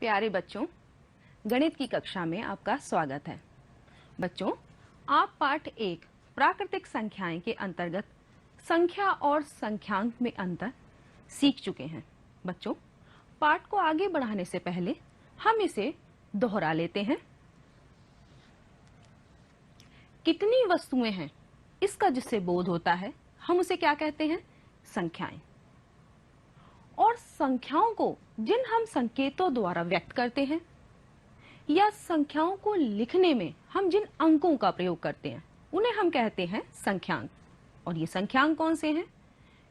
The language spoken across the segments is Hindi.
प्यारे बच्चों, गणित की कक्षा में आपका स्वागत है। बच्चों, आप पाठ 1 प्राकृतिक संख्याएं के अंतर्गत संख्या और संख्यांक में अंतर सीख चुके हैं। बच्चों, पाठ को आगे बढ़ाने से पहले हम इसे दोहरा लेते हैं। कितनी वस्तुएं हैं, इसका जिससे बोध होता है हम उसे क्या कहते हैं? संख्याएं। और संख्याओं को जिन हम संकेतों द्वारा व्यक्त करते हैं या संख्याओं को लिखने में हम जिन अंकों का प्रयोग करते हैं उन्हें हम कहते हैं संख्यांक। और ये संख्यांक कौन से हैं?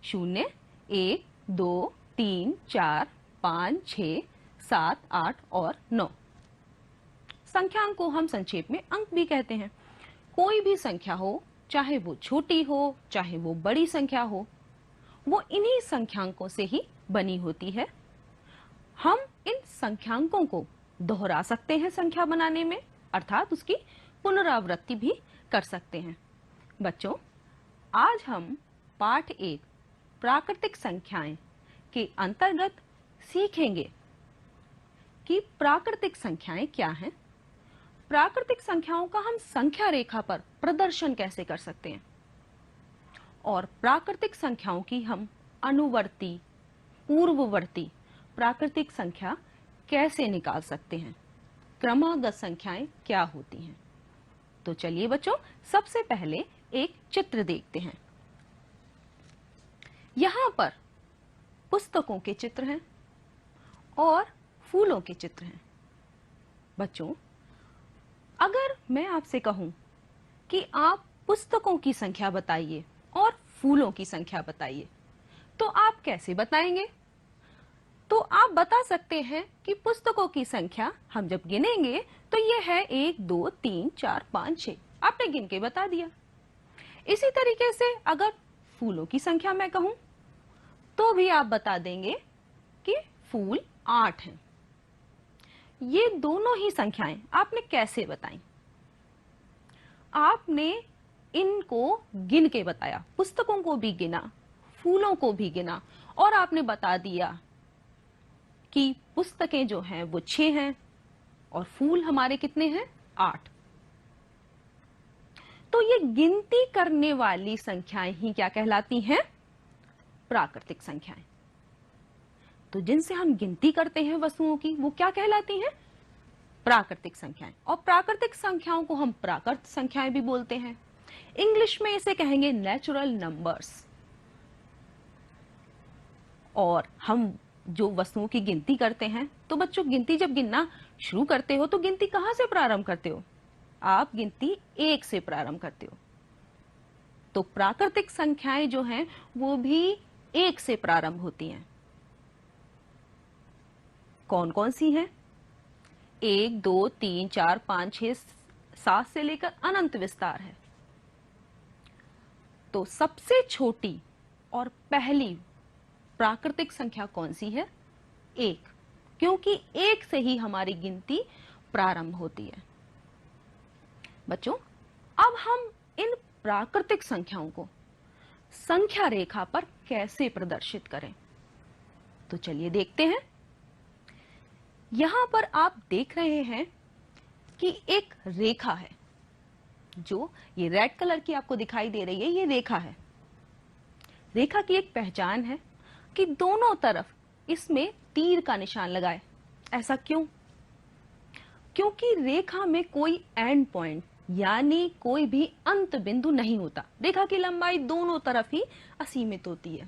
0, 1, 2, 3, 4, 5, 6, 7, 8 और 9। संख्यांक को हम संक्षेप में अंक भी कहते हैं। कोई भी संख्या हो, चाहे वो छोटी हो चाहे वो बड़ी संख्या हो, वो इन्हीं संख्यांकों से ही बनी होती है। हम इन संख्यांकों को दोहरा सकते हैं संख्या बनाने में, अर्थात उसकी पुनरावृत्ति भी कर सकते हैं। बच्चों, आज हम पाठ 1 प्राकृतिक संख्याएं के अंतर्गत सीखेंगे कि प्राकृतिक संख्याएं क्या हैं, प्राकृतिक संख्याओं का हम संख्या रेखा पर प्रदर्शन कैसे कर सकते हैं और प्राकृतिक संख्याओं की हम अनुवर्ती, पूर्ववर्ती प्राकृतिक संख्या कैसे निकाल सकते हैं, क्रमागत संख्याएं क्या होती हैं। तो चलिए बच्चों, सबसे पहले एक चित्र देखते हैं। यहां पर पुस्तकों के चित्र हैं और फूलों के चित्र हैं। बच्चों, अगर मैं आपसे कहूं कि आप पुस्तकों की संख्या बताइए और फूलों की संख्या बताइए, तो आप कैसे बताएंगे? तो आप बता सकते हैं कि पुस्तकों की संख्या हम जब गिनेंगे तो ये है 1, 2, 3, 4, 5, 6। आपने गिन के बता दिया। इसी तरीके से अगर फूलों की संख्या मैं कहूं तो भी आप बता देंगे कि फूल 8 हैं। ये दोनों ही संख्याएं आपने कैसे बताई? आपने इनको गिन के बताया, पुस्तकों को भी गिना, फूलों को भी गिना और आपने बता दिया कि पुस्तकें जो हैं वो 6 हैं और फूल हमारे कितने हैं? 8। तो ये गिनती करने वाली संख्याएं ही क्या कहलाती हैं? प्राकृतिक संख्याएं। तो जिनसे हम गिनती करते हैं वस्तुओं की, वो क्या कहलाती हैं? प्राकृतिक संख्याएं। और प्राकृतिक संख्याओं को हम प्राकृत संख्याएं भी बोलते हैं। इंग्लिश में इसे कहेंगे नेचुरल नंबर्स। और हम जो वस्तुओं की गिनती करते हैं, तो बच्चों गिनती जब गिनना शुरू करते हो तो गिनती कहां से प्रारंभ करते हो? आप गिनती 1 से प्रारंभ करते हो। तो प्राकृतिक संख्याएं जो हैं वो भी 1 से प्रारंभ होती हैं। कौन कौन सी हैं? 1, 2, 3, 4, 5, 6, 7 से लेकर अनंत विस्तार है। तो सबसे छोटी और पहली प्राकृतिक संख्या कौन सी है? 1, क्योंकि 1 से ही हमारी गिनती प्रारंभ होती है। बच्चों, अब हम इन प्राकृतिक संख्याओं को संख्या रेखा पर कैसे प्रदर्शित करें, तो चलिए देखते हैं। यहां पर आप देख रहे हैं कि एक रेखा है, जो ये रेड कलर की आपको दिखाई दे रही है, ये रेखा है। रेखा की एक पहचान है कि दोनों तरफ इसमें तीर का निशान लगाए। ऐसा क्यों? क्योंकि रेखा में कोई एंड पॉइंट यानी कोई भी अंत बिंदु नहीं होता। रेखा की लंबाई दोनों तरफ ही असीमित होती है,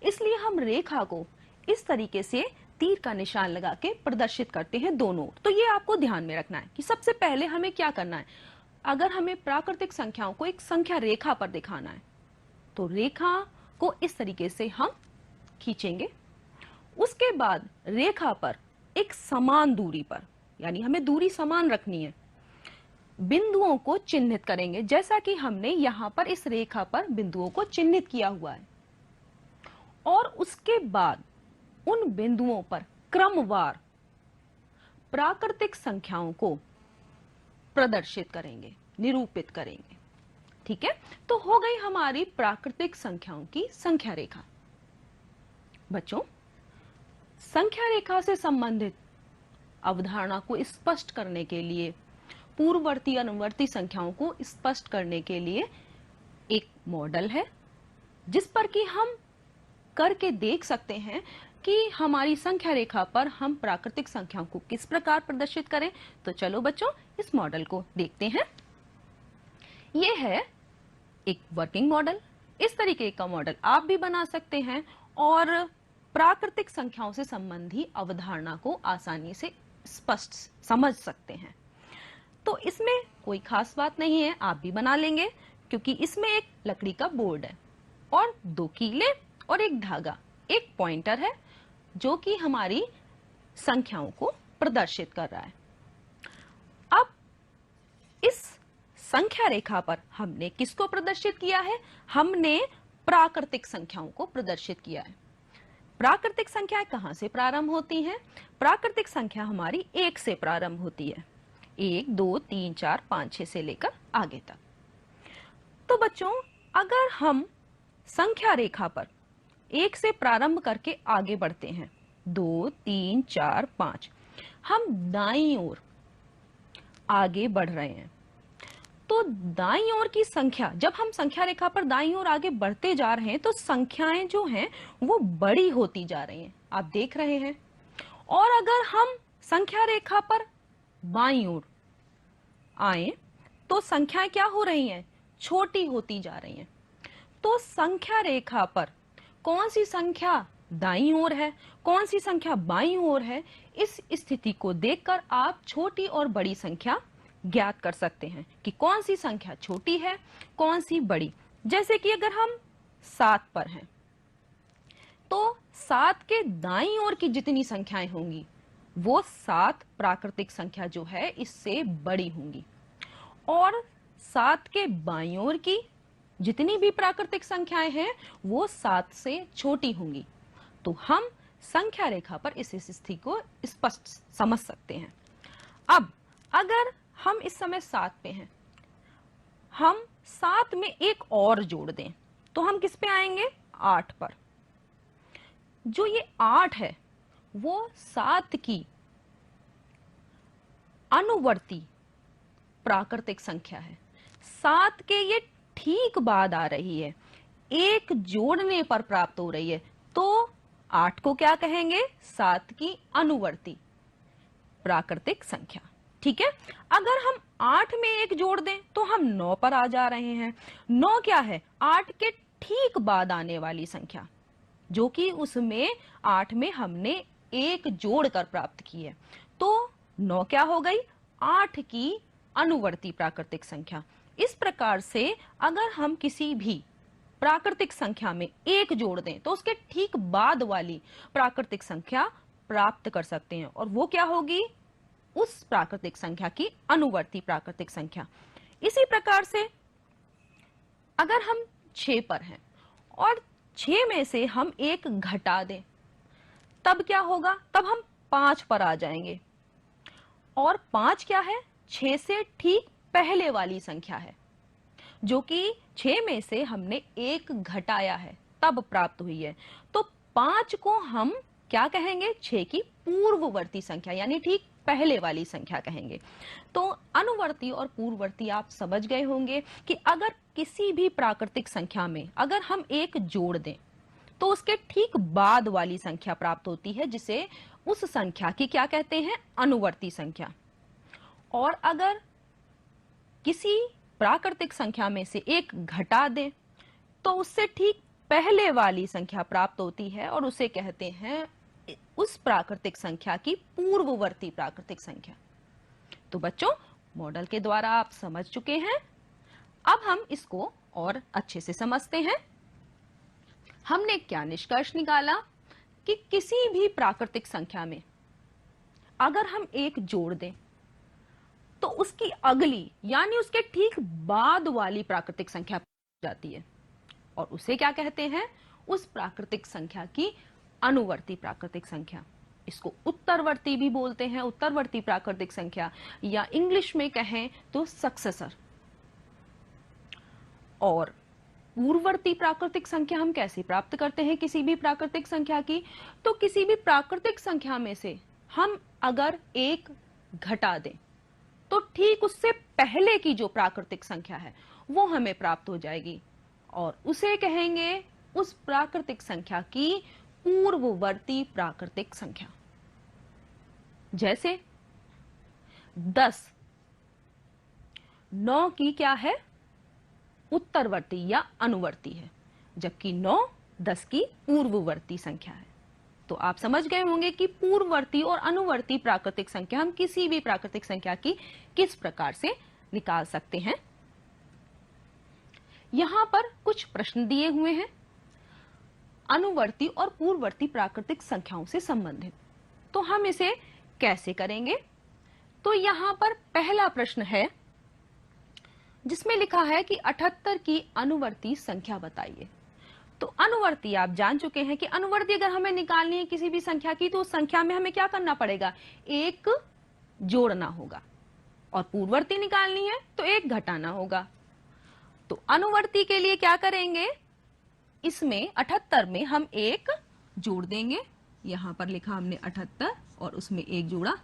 इसलिए हम रेखा को इस तरीके से तीर का निशान लगा के प्रदर्शित करते हैं दोनों ओर। तो ये आपको ध्यान में रखना है कि सबसे पहले हमें क्या करना है। अगर हमें प्राकृतिक संख्याओं को एक संख्या रेखा पर दिखाना है तो रेखा को इस तरीके से हम खींचेंगे। उसके बाद रेखा पर एक समान दूरी पर, यानी हमें दूरी समान रखनी है, बिंदुओं को चिन्हित करेंगे, जैसा कि हमने यहां पर इस रेखा पर बिंदुओं को चिन्हित किया हुआ है। और उसके बाद उन बिंदुओं पर क्रमवार प्राकृतिक संख्याओं को प्रदर्शित करेंगे, निरूपित करेंगे। ठीक है, तो हो गई हमारी प्राकृतिक संख्याओं की संख्या रेखा। बच्चों, संख्या रेखा से संबंधित अवधारणा को स्पष्ट करने के लिए, पूर्ववर्ती अनुवर्ती संख्याओं को स्पष्ट करने के लिए एक मॉडल है, जिस पर कि हम करके देख सकते हैं कि हमारी संख्या रेखा पर हम प्राकृतिक संख्याओं को किस प्रकार प्रदर्शित करें। तो चलो बच्चों, इस मॉडल को देखते हैं। यह है एक वर्किंग मॉडल। इस तरीके का मॉडल आप भी बना सकते हैं और प्राकृतिक संख्याओं से संबंधी अवधारणा को आसानी से स्पष्ट समझ सकते हैं। तो इसमें कोई खास बात नहीं है, आप भी बना लेंगे, क्योंकि इसमें एक लकड़ी का बोर्ड है और 2 कीले और एक धागा, एक पॉइंटर है जो कि हमारी संख्याओं को प्रदर्शित कर रहा है। अब इस संख्या रेखा पर हमने किसको प्रदर्शित किया है? हमने प्राकृतिक संख्याओं को प्रदर्शित किया है। प्राकृतिक संख्याएं कहां से प्रारंभ होती हैं? प्राकृतिक संख्या हमारी 1 से प्रारंभ होती है, 1 2 3 4 5 6 से लेकर आगे तक। तो बच्चों, अगर हम संख्या रेखा पर 1 से प्रारंभ करके आगे बढ़ते हैं, 2 3 4 5, हम दाईं ओर आगे बढ़ रहे हैं। तो दाईं ओर की संख्या, जब हम संख्या रेखा पर दाईं ओर आगे बढ़ते जा रहे हैं तो संख्याएं जो हैं वो बड़ी होती जा रही हैं, आप देख रहे हैं। और अगर हम संख्या रेखा पर बाईं ओर आए तो संख्याएं क्या हो रही हैं? छोटी होती जा रही हैं। तो संख्या रेखा पर कौन सी संख्या दाईं ओर है, कौन सी संख्या बाईं ओर है, इस स्थिति को देखकर आप छोटी और बड़ी संख्या ज्ञात कर सकते हैं कि कौन सी संख्या छोटी है, कौन सी बड़ी। जैसे कि अगर हम 7 पर हैं तो 7 के दाईं ओर की जितनी संख्याएं होंगी वो 7 प्राकृतिक संख्या जो है इससे बड़ी होंगी, और 7 के बाईं ओर की जितनी भी प्राकृतिक संख्याएं हैं वो 7 से छोटी होंगी। तो हम संख्या रेखा पर इस स्थिति को स्पष्ट समझ सकते हैं। अब अगर हम इस समय 7 पे हैं, हम 7 में एक और जोड़ दें तो हम किस पे आएंगे? 8 पर। जो ये 8 है वो 7 की अनुवर्ती प्राकृतिक संख्या है। 7 के ये ठीक बाद आ रही है, एक जोड़ने पर प्राप्त हो रही है। तो 8 को क्या कहेंगे? 7 की अनुवर्ती प्राकृतिक संख्या। ठीक है। अगर हम 8 में एक जोड़ दें तो हम 9 पर आ जा रहे हैं। 9 क्या है? 8 के ठीक बाद आने वाली संख्या, जो कि उसमें 8 में हमने एक जोड़कर प्राप्त की है। तो 9 क्या हो गई? 8 की अनुवर्ती प्राकृतिक संख्या। इस प्रकार से अगर हम किसी भी प्राकृतिक संख्या में एक जोड़ दें तो उसके ठीक बाद वाली प्राकृतिक संख्या प्राप्त कर सकते हैं, और वो क्या होगी? उस प्राकृतिक संख्या की अनुवर्ती प्राकृतिक संख्या। इसी प्रकार से अगर हम 6 पर हैं और 6 में से हम एक घटा दें, तब क्या होगा? तब हम 5 पर आ जाएंगे। और 5 क्या है? 6 से ठीक पहले वाली संख्या है, जो कि 6 में से हमने एक घटाया है तब प्राप्त हुई है। तो 5 को हम क्या कहेंगे? 6 की पूर्ववर्ती संख्या, यानी ठीक पहले वाली संख्या कहेंगे। तो अनुवर्ती और पूर्ववर्ती आप समझ गए होंगे कि अगर किसी भी प्राकृतिक संख्या में अगर हम एक जोड़ दें तो उसके ठीक बाद वाली संख्या प्राप्त होती है, जिसे उस संख्या की क्या कहते हैं? अनुवर्ती संख्या। और अगर किसी प्राकृतिक संख्या में से एक घटा दें तो उससे ठीक पहले वाली संख्या प्राप्त होती है, और उसे कहते हैं उस प्राकृतिक संख्या की पूर्ववर्ती प्राकृतिक संख्या। तो बच्चों, मॉडल के द्वारा आप समझ चुके हैं। अब हम इसको और अच्छे से समझते हैं। हमने क्या निष्कर्ष निकाला कि किसी भी प्राकृतिक संख्या में अगर हम एक जोड़ दें तो उसकी अगली, यानी उसके ठीक बाद वाली प्राकृतिक संख्या जाती है, और उसे क्या कहते हैं? उस प्राकृतिक संख्या की अनुवर्ती प्राकृतिक संख्या। इसको उत्तरवर्ती भी बोलते हैं, उत्तरवर्ती प्राकृतिक संख्या, या इंग्लिश में कहें तो सक्सेसर। और पूर्ववर्ती प्राकृतिक संख्या हम कैसे प्राप्त करते हैं किसी भी प्राकृतिक संख्या की? तो किसी भी प्राकृतिक संख्या में से हम अगर एक घटा दें तो ठीक उससे पहले की जो प्राकृतिक संख्या है वो हमें प्राप्त हो जाएगी और उसे कहेंगे उस प्राकृतिक संख्या की पूर्ववर्ती प्राकृतिक संख्या। जैसे 10 9 की क्या है, उत्तरवर्ती या अनुवर्ती है, जबकि 9 10 की पूर्ववर्ती संख्या है। तो आप समझ गए होंगे कि पूर्ववर्ती और अनुवर्ती प्राकृतिक संख्या हम किसी भी प्राकृतिक संख्या की किस प्रकार से निकाल सकते हैं। यहां पर कुछ प्रश्न दिए हुए हैं अनुवर्ती और पूर्ववर्ती प्राकृतिक संख्याओं से संबंधित, तो हम इसे कैसे करेंगे। तो यहां पर पहला प्रश्न है जिसमें लिखा है कि 78 की अनुवर्ती संख्या बताइए। तो अनुवर्ती आप जान चुके हैं कि अनुवर्ती अगर हमें निकालनी है किसी भी संख्या की तो उस संख्या में हमें क्या करना पड़ेगा, एक जोड़ना होगा, और पूर्ववर्ती निकालनी है तो एक घटाना होगा। तो अनुवर्ती के लिए क्या करेंगे, इसमें 78 में हम एक जोड़ देंगे, यहां पर लिखा हमने 78 और उसमें एक जोड़ा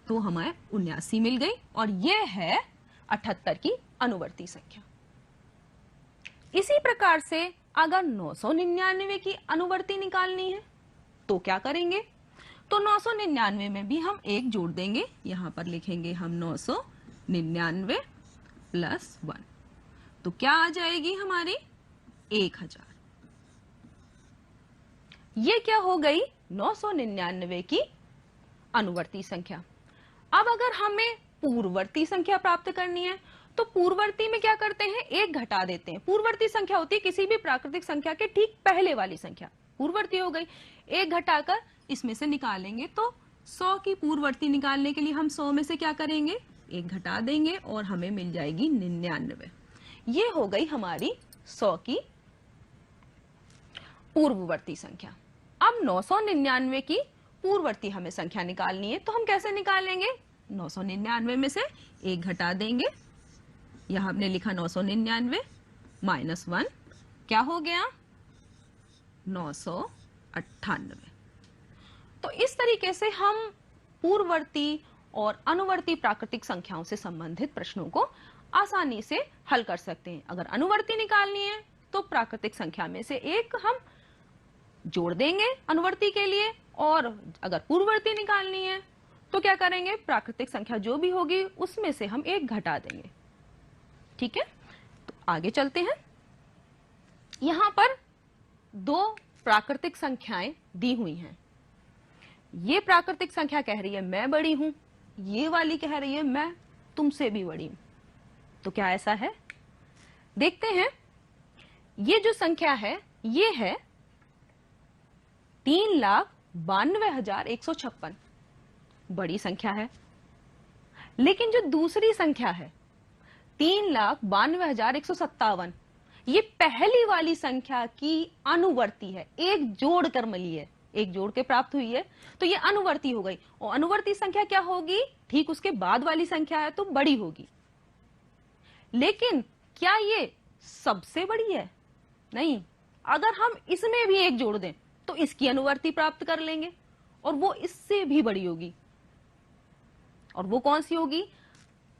तो हमें 79 मिल गई और यह है 78 की अनुवर्ती संख्या। इसी प्रकार से अगर 999 की अनुवर्ती निकालनी है तो क्या करेंगे, तो 999 में भी हम एक जोड़ देंगे, यहां पर लिखेंगे हम 999 प्लस 1, तो क्या आ जाएगी हमारी 1000। ये क्या हो गई 999 की अनुवर्ती संख्या। अब अगर हमें पूर्ववर्ती संख्या प्राप्त करनी है तो पूर्ववर्ती में क्या करते हैं, एक घटा देते हैं। पूर्ववर्ती संख्या होती है किसी भी प्राकृतिक संख्या के ठीक पहले वाली संख्या, पूर्ववर्ती हो गई, एक घटाकर इसमें से निकालेंगे। तो 100 की पूर्ववर्ती निकालने के लिए हम 100 में से क्या करेंगे, एक घटा देंगे और हमें मिल जाएगी 99। ये हो गई हमारी 100 की पूर्ववर्ती संख्या। अब 999 की पूर्ववर्ती हमें संख्या निकालनी है तो हम कैसे निकालेंगे, 999 में से एक घटा देंगे, यहां हमने लिखा 999 माइनस 1, क्या हो गया 998। तो इस तरीके से हम पूर्ववर्ती और अनुवर्ती प्राकृतिक संख्याओं से संबंधित प्रश्नों को आसानी से हल कर सकते हैं। अगर अनुवर्ती निकालनी है तो प्राकृतिक संख्या में से एक हम जोड़ देंगे अनुवर्ती के लिए, और अगर पूर्ववर्ती निकालनी है तो क्या करेंगे, प्राकृतिक संख्या जो भी होगी उसमें से हम एक घटा देंगे। ठीक है, तो आगे चलते हैं। यहां पर दो प्राकृतिक संख्याएं दी हुई हैं। ये प्राकृतिक संख्या कह रही है मैं बड़ी हूं, ये वाली कह रही है मैं तुमसे भी बड़ी हूं। तो क्या ऐसा है, देखते हैं। ये जो संख्या है ये है 3,92,156, बड़ी संख्या है। लेकिन जो दूसरी संख्या है 3,92,157, ये पहली वाली संख्या की अनुवर्ती है, एक जोड़ कर मिली है, एक जोड़ के प्राप्त हुई है, तो ये अनुवर्ती हो गई। और अनुवर्ती संख्या क्या होगी, ठीक उसके बाद वाली संख्या है तो बड़ी होगी। लेकिन क्या ये सबसे बड़ी है, नहीं। अगर हम इसमें भी एक जोड़ दें तो इसकी अनुवर्ती प्राप्त कर लेंगे और वो इससे भी बड़ी होगी। और वो कौन सी होगी,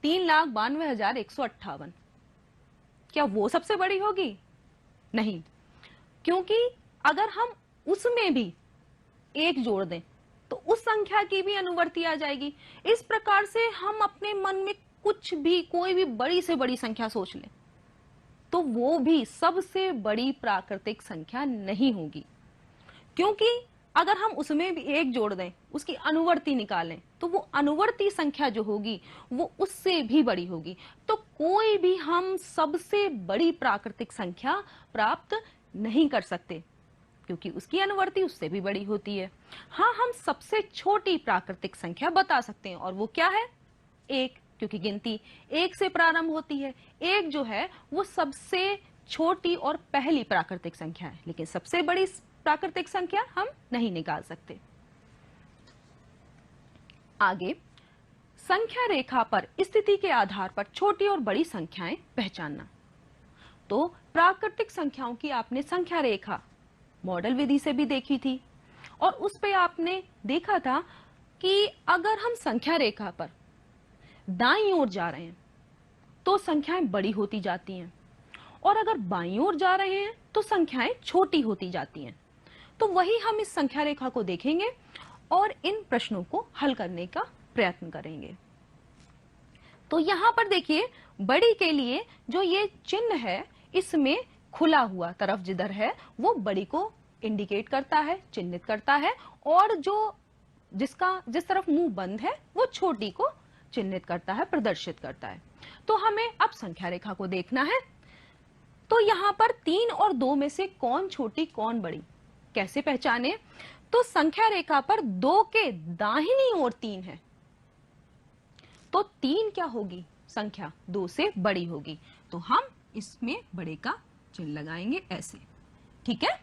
3,92,158। क्या वो सबसे बड़ी होगी, नहीं, क्योंकि अगर हम उसमें भी एक जोड़ दें तो उस संख्या की भी अनुवर्ती आ जाएगी। इस प्रकार से हम अपने मन में कुछ भी, कोई भी बड़ी से बड़ी संख्या सोच लें तो वो भी सबसे बड़ी प्राकृतिक संख्या नहीं होगी, क्योंकि अगर हम उसमें भी एक जोड़ दें, उसकी अनुवर्ती निकालें, तो वो अनुवर्ती संख्या जो होगी वो उससे भी बड़ी होगी। तो कोई भी हम सबसे बड़ी प्राकृतिक संख्या प्राप्त नहीं कर सकते, क्योंकि उसकी अनुवर्ती उससे भी बड़ी होती है। हाँ, हम सबसे छोटी प्राकृतिक संख्या बता सकते हैं, और वो क्या है, एक, क्योंकि गिनती एक से प्रारंभ होती है। एक जो है वो सबसे छोटी और पहली प्राकृतिक संख्या है, लेकिन सबसे बड़ी प्राकृतिक संख्या हम नहीं निकाल सकते। आगे, संख्या रेखा पर स्थिति के आधार पर छोटी और बड़ी संख्याएं पहचानना। तो प्राकृतिक संख्याओं की आपने संख्या रेखा मॉडल विधि से भी देखी थी, और उस पे आपने देखा था कि अगर हम संख्या रेखा पर दाईं ओर जा रहे हैं तो संख्याएं बड़ी होती जाती हैं, और अगर बाईं ओर जा रहे हैं तो संख्याएं छोटी होती जाती हैं। तो वही हम इस संख्या रेखा को देखेंगे और इन प्रश्नों को हल करने का प्रयत्न करेंगे। तो यहां पर देखिए, बड़ी के लिए जो ये चिन्ह है, इसमें खुला हुआ तरफ जिधर है वो बड़ी को इंडिकेट करता है, चिन्हित करता है, और जो जिस तरफ मुंह बंद है वो छोटी को चिन्हित करता है, प्रदर्शित करता है। तो हमें अब संख्या रेखा को देखना है। तो यहाँ पर 3 और 2 में से कौन छोटी कौन बड़ी कैसे पहचाने? तो संख्या रेखा पर 2 के दाहिनी ओर 3 है, तो 3 क्या होगी? संख्या 2 से बड़ी होगी। तो हम इसमें बड़े का चिन्ह लगाएंगे ऐसे, ठीक है।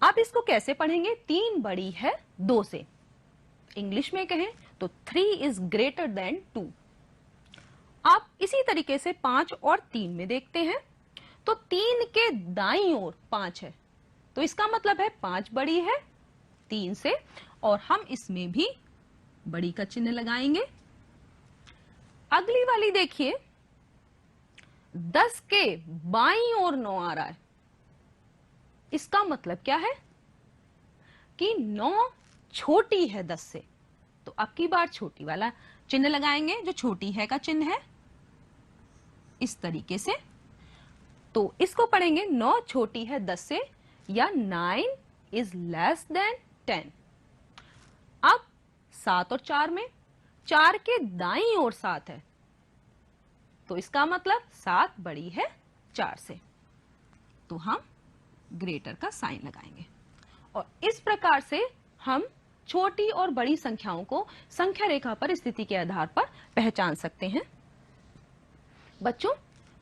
अब इसको कैसे पढ़ेंगे? 3 बड़ी है 2 से। इंग्लिश में कहें तो 3 इज ग्रेटर देन 2। आप इसी तरीके से 5 और 3 में देखते हैं। तो 3 के दाईं ओर 5 है, तो इसका मतलब है 5 बड़ी है 3 से, और हम इसमें भी बड़ी का चिन्ह लगाएंगे। अगली वाली देखिए, 10 के बाईं ओर 9 आ रहा है। इसका मतलब क्या है कि 9 छोटी है 10 से, तो अब की बार छोटी वाला चिन्ह लगाएंगे, जो छोटी है का चिन्ह है, इस तरीके से। तो इसको पढ़ेंगे 9 छोटी है 10 से, या 9 इज लेस देन 10। अब 7 और 4 में, 4 के दाईं ओर 7 है, तो इसका मतलब 7 बड़ी है 4 से, तो हम ग्रेटर का साइन लगाएंगे। और इस प्रकार से हम छोटी और बड़ी संख्याओं को संख्या रेखा पर स्थिति के आधार पर पहचान सकते हैं। बच्चों,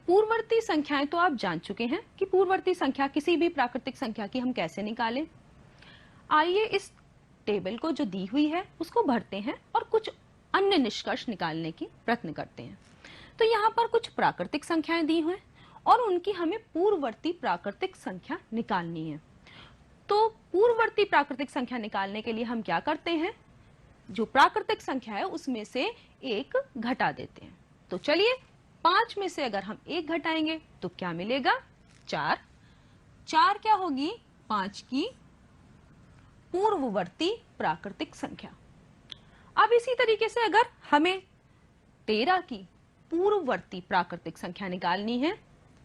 पूर्ववर्ती संख्याएं तो आप जान चुके हैं कि पूर्ववर्ती संख्या किसी भी प्राकृतिक संख्या की हम कैसे निकालें। आइए इस टेबल को जो दी हुई है उसको भरते हैं और कुछ अन्य निष्कर्ष निकालने की प्रयत्न करते हैं। तो यहाँ पर कुछ प्राकृतिक संख्याएं दी हुई हैं और उनकी हमें पूर्ववर्ती प्राकृतिक संख्या निकालनी है। तो पूर्ववर्ती प्राकृतिक संख्या निकालने के लिए हम क्या करते हैं? जो प्राकृतिक संख्या है उसमें से एक घटा देते हैं। तो चलिए, 5 में से अगर हम 1 घटाएंगे तो क्या मिलेगा? 4। 4 क्या होगी? 5 की पूर्ववर्ती प्राकृतिक संख्या। अब इसी तरीके से अगर हमें 13 की पूर्ववर्ती प्राकृतिक संख्या निकालनी है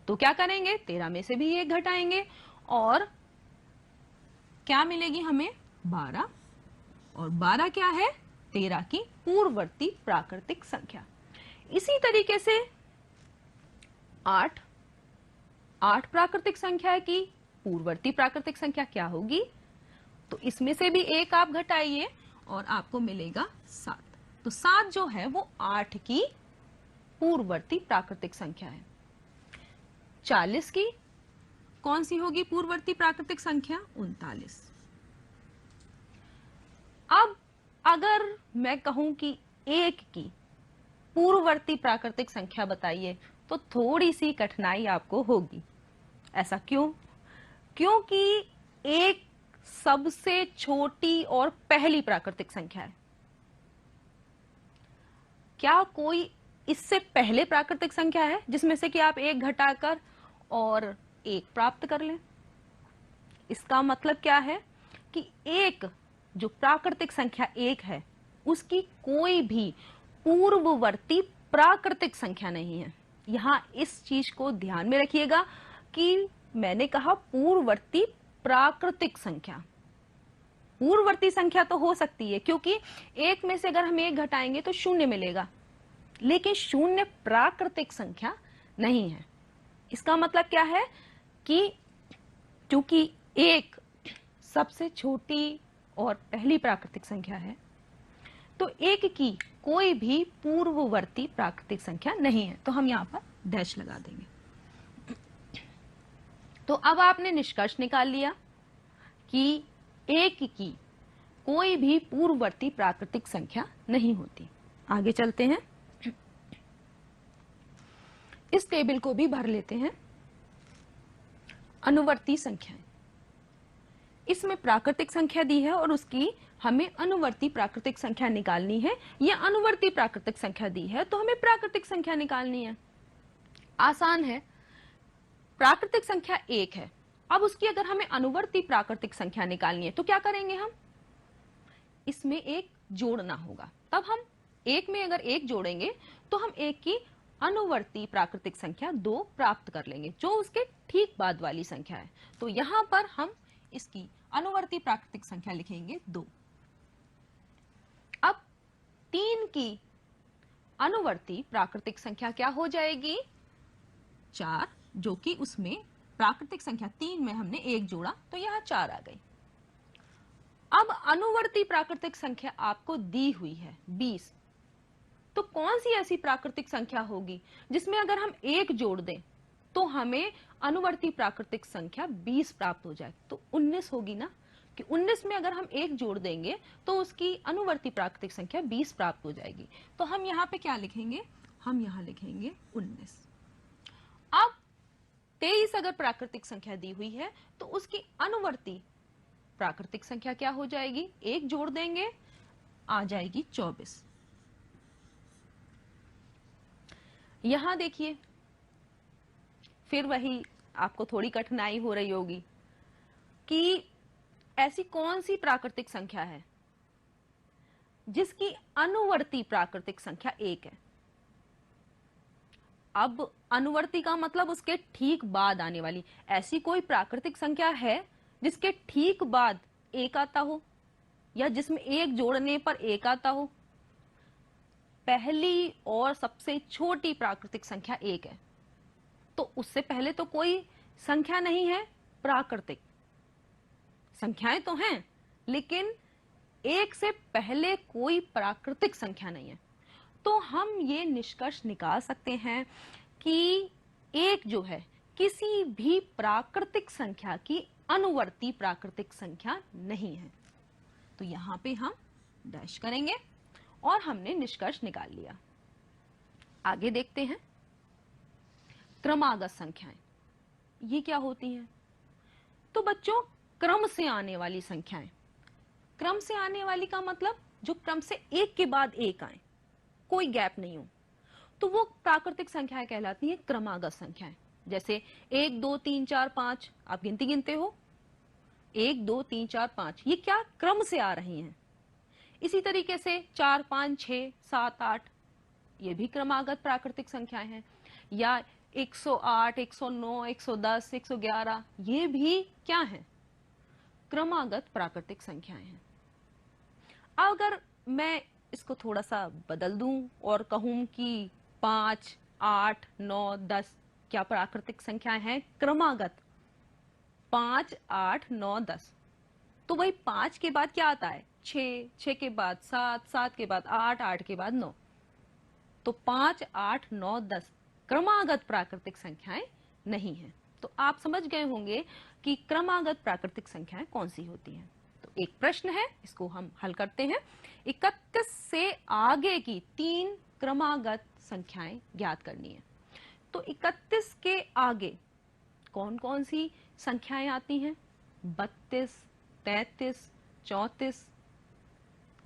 तो क्या करेंगे? 13 में से भी 1 घटाएंगे और क्या मिलेगी हमें? 12। और 12 क्या है? 13 की पूर्ववर्ती प्राकृतिक संख्या। इसी तरीके से 8 प्राकृतिक संख्या की पूर्ववर्ती प्राकृतिक संख्या क्या होगी? तो इसमें से भी 1 आप घटाइए और आपको मिलेगा 7। तो 7 जो है वो 8 की पूर्ववर्ती प्राकृतिक संख्या है। 40 की कौन सी होगी पूर्ववर्ती प्राकृतिक संख्या? 39। अब अगर मैं कहूं कि 1 की पूर्ववर्ती प्राकृतिक संख्या बताइए तो थोड़ी सी कठिनाई आपको होगी। ऐसा क्यों? क्योंकि 1 सबसे छोटी और पहली प्राकृतिक संख्या है। क्या कोई इससे पहले प्राकृतिक संख्या है जिसमें से कि आप 1 घटाकर और 1 प्राप्त कर लें? इसका मतलब क्या है कि 1 जो प्राकृतिक संख्या 1 है उसकी कोई भी पूर्ववर्ती प्राकृतिक संख्या नहीं है। यहां इस चीज को ध्यान में रखिएगा कि मैंने कहा पूर्ववर्ती प्राकृतिक संख्या। पूर्ववर्ती संख्या तो हो सकती है क्योंकि 1 में से अगर हम 1 घटाएंगे तो 0 मिलेगा, लेकिन 0 प्राकृतिक संख्या नहीं है। इसका मतलब क्या है कि क्योंकि 1 सबसे छोटी और पहली प्राकृतिक संख्या है तो 1 की कोई भी पूर्ववर्ती प्राकृतिक संख्या नहीं है, तो हम यहां पर डैश लगा देंगे। तो अब आपने निष्कर्ष निकाल लिया कि 1 की कोई भी पूर्ववर्ती प्राकृतिक संख्या नहीं होती। आगे चलते हैं, इस टेबल को भी भर लेते हैं। अनुवर्ती संख्याएं इसमें प्राकृतिक संख्या दी है और उसकी हमें अनुवर्ती प्राकृतिक संख्या निकालनी है, या अनुवर्ती प्राकृतिक संख्या दी है तो हमें प्राकृतिक संख्या निकालनी है। आसान है। प्राकृतिक संख्या 1 है, अब उसकी अगर हमें अनुवर्ती प्राकृतिक संख्या निकालनी है तो क्या करेंगे हम, इसमें एक जोड़ना होगा। तब हम एक में अगर एक जोड़ेंगे तो हम एक की अनुवर्ती प्राकृतिक संख्या 2 प्राप्त कर लेंगे, जो उसके ठीक बाद वाली संख्या है। तो यहां पर हम इसकी अनुवर्ती प्राकृतिक संख्या लिखेंगे 2। अब 3 की अनुवर्ती प्राकृतिक संख्या क्या हो जाएगी, 4, जो कि उसमें प्राकृतिक संख्या 3 में हमने एक जोड़ा तो यहां 4 आ गई। अब अनुवर्ती प्राकृतिक संख्या आपको दी हुई है 20, तो कौन सी ऐसी प्राकृतिक संख्या होगी जिसमें अगर हम एक जोड़ दें तो हमें अनुवर्ती प्राकृतिक संख्या 20 प्राप्त हो जाए, तो 19 होगी ना, कि 19 में अगर हम एक जोड़ देंगे तो उसकी अनुवर्ती प्राकृतिक संख्या 20 प्राप्त हो जाएगी। तो हम यहाँ पे क्या लिखेंगे, हम यहाँ लिखेंगे 19। अब 23 अगर प्राकृतिक संख्या दी हुई है तो उसकी अनुवर्ती प्राकृतिक संख्या क्या हो जाएगी, एक जोड़ देंगे आ जाएगी 24। यहां देखिए फिर वही आपको थोड़ी कठिनाई हो रही होगी कि ऐसी कौन सी प्राकृतिक संख्या है जिसकी अनुवर्ती प्राकृतिक संख्या 1 है। अब अनुवर्ती का मतलब उसके ठीक बाद आने वाली, ऐसी कोई प्राकृतिक संख्या है जिसके ठीक बाद 1 आता हो या जिसमें एक जोड़ने पर 1 आता हो। पहली और सबसे छोटी प्राकृतिक संख्या 1 है, तो उससे पहले तो कोई संख्या नहीं है। प्राकृतिक संख्याएं तो हैं लेकिन 1 से पहले कोई प्राकृतिक संख्या नहीं है। तो हम ये निष्कर्ष निकाल सकते हैं कि 1 जो है किसी भी प्राकृतिक संख्या की अनुवर्ती प्राकृतिक संख्या नहीं है। तो यहां पे हम डैश करेंगे और हमने निष्कर्ष निकाल लिया। आगे देखते हैं क्रमागत संख्याएं, ये क्या होती हैं। तो बच्चों क्रम से आने वाली संख्याएं, क्रम से आने वाली का मतलब जो क्रम से एक के बाद एक आए, कोई गैप नहीं हो, तो वो प्राकृतिक संख्याएं कहलाती हैं क्रमागत संख्याएं। जैसे 1 2 3 4 5 आप गिनती गिनते हो, 1 2 3 4 5, ये क्या क्रम से आ रही हैं। इसी तरीके से 4 5 6 7 8, ये भी क्रमागत प्राकृतिक संख्याएं हैं। या 108 109 110 111, ये भी क्या है, क्रमागत प्राकृतिक संख्याएं हैं। अगर मैं इसको थोड़ा सा बदल दूं और कहूं कि 5 8 9 10 क्या प्राकृतिक संख्याएं हैं, क्रमागत 5 8 9 10, तो वही 5 के बाद क्या आता है 6, 6 के बाद 7, 7 के बाद 8, 8 के बाद 9, तो 5 8 9 10 क्रमागत प्राकृतिक संख्याएं नहीं है। तो आप समझ गए होंगे कि क्रमागत प्राकृतिक संख्याएं कौन सी होती हैं। तो एक प्रश्न है, इसको हम हल करते हैं। 31 से आगे की 3 क्रमागत संख्याएं ज्ञात करनी है। तो 31 के आगे कौन कौन सी संख्याएं आती हैं, 32 33 34,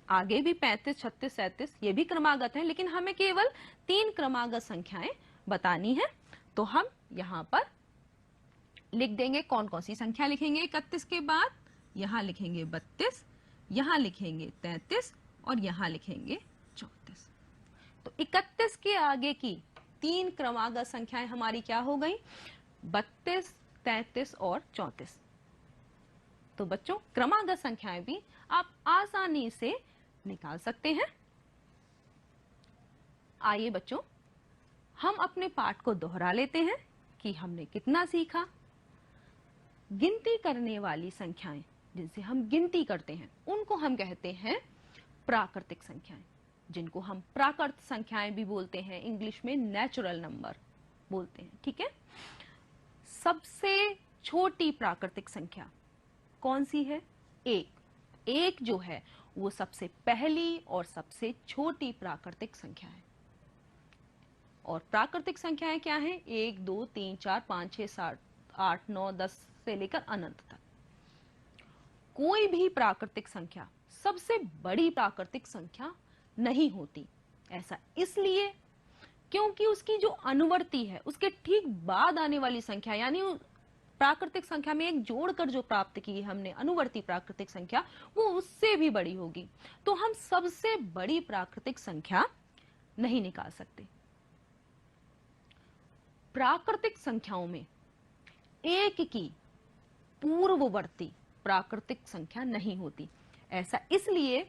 आगे भी 35 36 37, ये भी क्रमागत है, लेकिन हमें केवल 3 क्रमागत संख्याएं बतानी है। तो हम यहां पर लिख देंगे कौन कौन सी संख्या लिखेंगे 31 के बाद, यहां लिखेंगे 32, यहां लिखेंगे 33 और यहां लिखेंगे 34। तो 31 के आगे की 3 क्रमागत संख्याएं हमारी क्या हो गई, 32 33 और 34। तो बच्चों क्रमागत संख्याएं भी आप आसानी से निकाल सकते हैं। आइए बच्चों हम अपने पाठ को दोहरा लेते हैं कि हमने कितना सीखा। गिनती करने वाली संख्याएं जिनसे हम गिनती करते हैं उनको हम कहते हैं प्राकृतिक संख्याएं, जिनको हम प्राकृत संख्याएं भी बोलते हैं, इंग्लिश में नेचुरल नंबर बोलते हैं। ठीक है, सबसे छोटी प्राकृतिक संख्या कौन सी है, 1। 1 जो है वो सबसे पहली और सबसे छोटी प्राकृतिक संख्या है। और प्राकृतिक संख्याएं क्या हैं, 1 2 3 4 5 6 7 8 9 10 से लेकर अनंत तक। कोई भी प्राकृतिक संख्या सबसे बड़ी प्राकृतिक संख्या नहीं होती। ऐसा इसलिए क्योंकि उसकी जो अनुवर्ती है, उसके ठीक बाद आने वाली संख्या, यानी प्राकृतिक संख्या में एक जोड़कर जो प्राप्त की है हमने अनुवर्ती प्राकृतिक संख्या, वो उससे भी बड़ी होगी। तो हम सबसे बड़ी प्राकृतिक संख्या नहीं निकाल सकते। प्राकृतिक संख्याओं में एक की पूर्ववर्ती प्राकृतिक संख्या नहीं होती। ऐसा इसलिए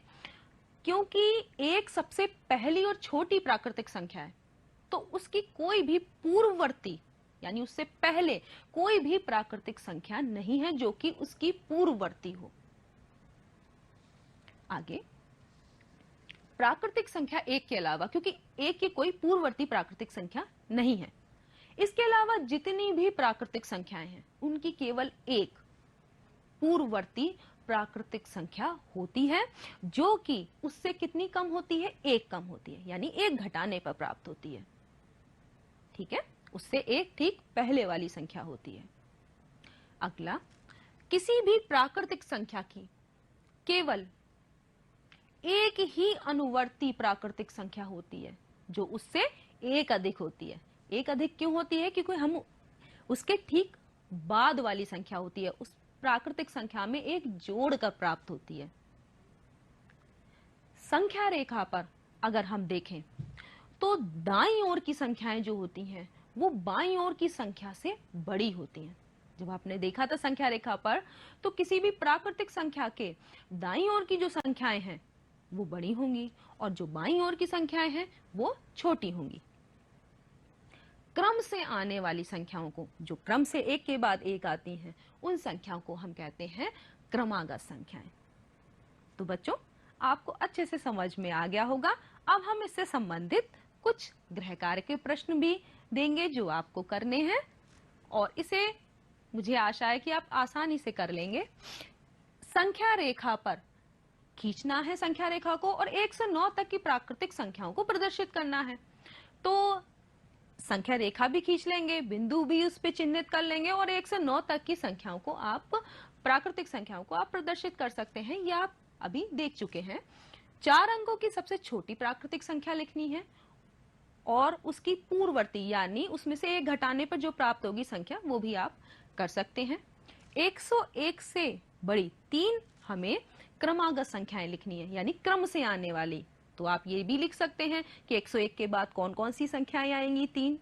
क्योंकि एक सबसे पहली और छोटी प्राकृतिक संख्या है, तो उसकी कोई भी पूर्ववर्ती यानी उससे पहले कोई भी प्राकृतिक संख्या नहीं है जो कि उसकी पूर्ववर्ती हो। आगे, प्राकृतिक संख्या एक के अलावा, क्योंकि एक की कोई पूर्ववर्ती प्राकृतिक संख्या नहीं है, इसके अलावा जितनी भी प्राकृतिक संख्याएं हैं उनकी केवल एक पूर्ववर्ती प्राकृतिक संख्या होती है, जो कि उससे कितनी कम होती है, एक कम होती है, यानी एक घटाने पर प्राप्त होती है। ठीक है, उससे एक ठीक पहले वाली संख्या होती है। अगला, किसी भी प्राकृतिक संख्या की केवल एक ही अनुवर्ती प्राकृतिक संख्या होती है जो उससे एक अधिक होती है। एक अधिक क्यों होती है? क्योंकि हम उसके ठीक बाद वाली संख्या होती है, उस प्राकृतिक संख्या में एक जोड़कर प्राप्त होती है। संख्या रेखा पर अगर हम देखें तो दाईं ओर की संख्याएं जो होती हैं वो बाईं ओर की संख्या से बड़ी होती हैं। जब आपने देखा था संख्या रेखा पर, तो किसी भी प्राकृतिक संख्या के दाईं ओर की जो संख्याएं हैं वो बड़ी होंगी और जो बाईं ओर की संख्याएं हैं वो छोटी होंगी। क्रम से आने वाली संख्याओं को, जो क्रम से एक के बाद एक आती हैं, उन संख्याओं को हम कहते हैं क्रमागत संख्याएं। तो बच्चों, आपको अच्छे से समझ में आ गया होगा। अब हम इससे संबंधित कुछ गृह कार्य के प्रश्न भी देंगे जो आपको करने हैं, और इसे मुझे आशा है कि आप आसानी से कर लेंगे। संख्या रेखा पर खींचना है संख्या रेखा को, और 1 से 9 तक की प्राकृतिक संख्याओं को प्रदर्शित करना है। तो संख्या रेखा भी खींच लेंगे, बिंदु भी उस पे चिन्हित कर लेंगे, और 1 से 9 तक की संख्याओं को आप, प्राकृतिक संख्याओं को आप प्रदर्शित कर सकते हैं। ये आप अभी देख चुके हैं। 4 अंकों की सबसे छोटी प्राकृतिक संख्या लिखनी है और उसकी पूर्ववर्ती यानी उसमें से एक घटाने पर जो प्राप्त होगी संख्या, वो भी आप कर सकते हैं। 101 से बड़ी 3 हमें क्रमागत संख्याएं लिखनी है, यानी क्रम से आने वाली। तो आप ये भी लिख सकते हैं कि 101 के बाद कौन कौन सी संख्याएं आएंगी, 3।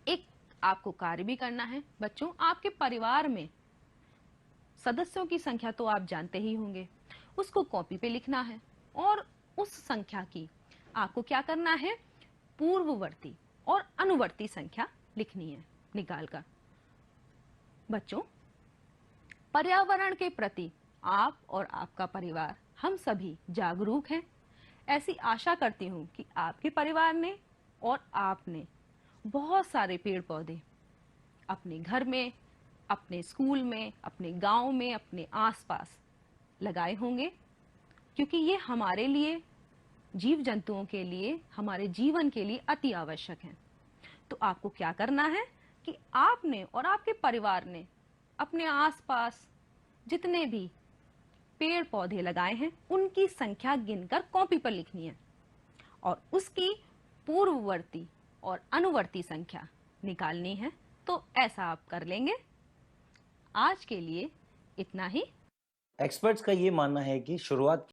एक आपको कार्य भी करना है बच्चों। आपके परिवार में सदस्यों की संख्या तो आप जानते ही होंगे, उसको कॉपी पे लिखना है, और उस संख्या की आपको क्या करना है, पूर्ववर्ती और अनुवर्ती संख्या लिखनी है निकालकर। बच्चों, पर्यावरण के प्रति आप और आपका परिवार, हम सभी जागरूक हैं। ऐसी आशा करती हूं कि आपके परिवार ने और आपने बहुत सारे पेड़ पौधे अपने घर में, अपने स्कूल में, अपने गांव में, अपने आसपास लगाए होंगे, क्योंकि ये हमारे लिए, जीव जंतुओं के लिए, हमारे जीवन के लिए अति आवश्यक है। तो आपको क्या करना है कि आपने और आपके परिवार ने अपने आसपास जितने भी पेड़ पौधे लगाए हैं उनकी संख्या गिनकर कॉपी पर लिखनी है, और उसकी पूर्ववर्ती और अनुवर्ती संख्या निकालनी है। तो ऐसा आप कर लेंगे। आज के लिए इतना ही। एक्सपर्ट्स का ये मानना है कि शुरुआत